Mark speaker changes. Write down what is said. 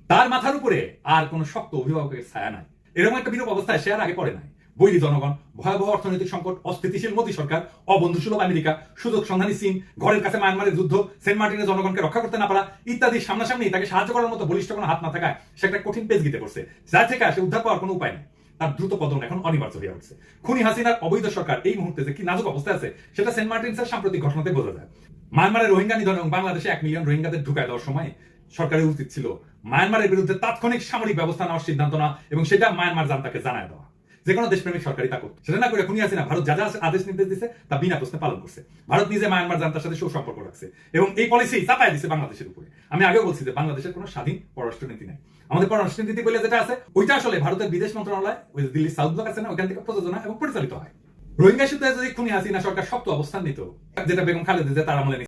Speaker 1: তার মাথার উপরে আর কোন শক্ত অভিভাবকের ছায়া নাই। এরকম একটা বিরূপ অবস্থায় সে আর আগে পড়ে নাই। বৈরী জনগণ, ভয়াবহ অর্থনৈতিক সংকট, অস্থিতিশীল মোদী সরকার, অবন্ধুসুলভ আমেরিকা, সুযোগ সন্ধানী চীন, ঘরের কাছে মায়ানমারের যুদ্ধ, সেন্ট মার্টিনের জনগণকে রক্ষা করতে না পারা ইত্যাদি সামনাসামনি তাকে সাহায্য করার মতো বলিষ্ঠ কোনো হাত না থাকায় সে একটা কঠিন পেজ গিতে পড়ছে, যা থেকে সে উদ্ধার পাওয়ার কোনো উপায় নেই। তার দ্রুত পতন এখন অনিবার্য হয়ে উঠছে। খুনি হাসিনার অবৈধ সরকার এই মুহূর্তে যে কি নাজুক অবস্থায় আছে সেটা সেন্ট মার্টিনসের সাম্প্রতিক ঘটনাতে বোঝা যায়। মায়ানমারের রোহিঙ্গা নিধন এবং বাংলাদেশে 1 মিলিয়ন রোহিঙ্গাদের ঢুকায় দেওয়ার সময় সরকারের উচিত ছিল মায়ানমারের বিরুদ্ধে তাৎক্ষণিক সামরিক ব্যবস্থা নেওয়ার সিদ্ধান্ত না এবং সেটা মায়ানমার জান্তাকে জানায় দেওয়া। যে কোনো দেশপ্রেমিক সরকারই তা করত। সেটা না করে খুনি হাসিনা ভারত যা যা আদেশ নির্দেশ দিচ্ছে তা বিনা প্রশ্নে পালন করছে। ভারত নিজে মায়ানমার জান্তার সাথে সুসম্পর্ক রাখছে এবং এই পলিসি চাপায় দিচ্ছে বাংলাদেশের উপরে। আমি আগেও বলছি যে বাংলাদেশের কোনো স্বাধীন পররাষ্ট্রনীতি নাই। আমাদের পররাষ্ট্রনীতি বলে যেটা আছে ওইটা আসলে ভারতের বিদেশ মন্ত্রণালয়, ওই দিল্লি সাউথ ব্লক আছে না, ওইখান থেকে প্রযোজনা এবং পরিচালিত হয়। রোহিঙ্গা ইস্যুতে যদি খুনি হাসিনা সরকার শক্ত অবস্থান নিত, যেটা বেগম খালেদা যে তার আমলে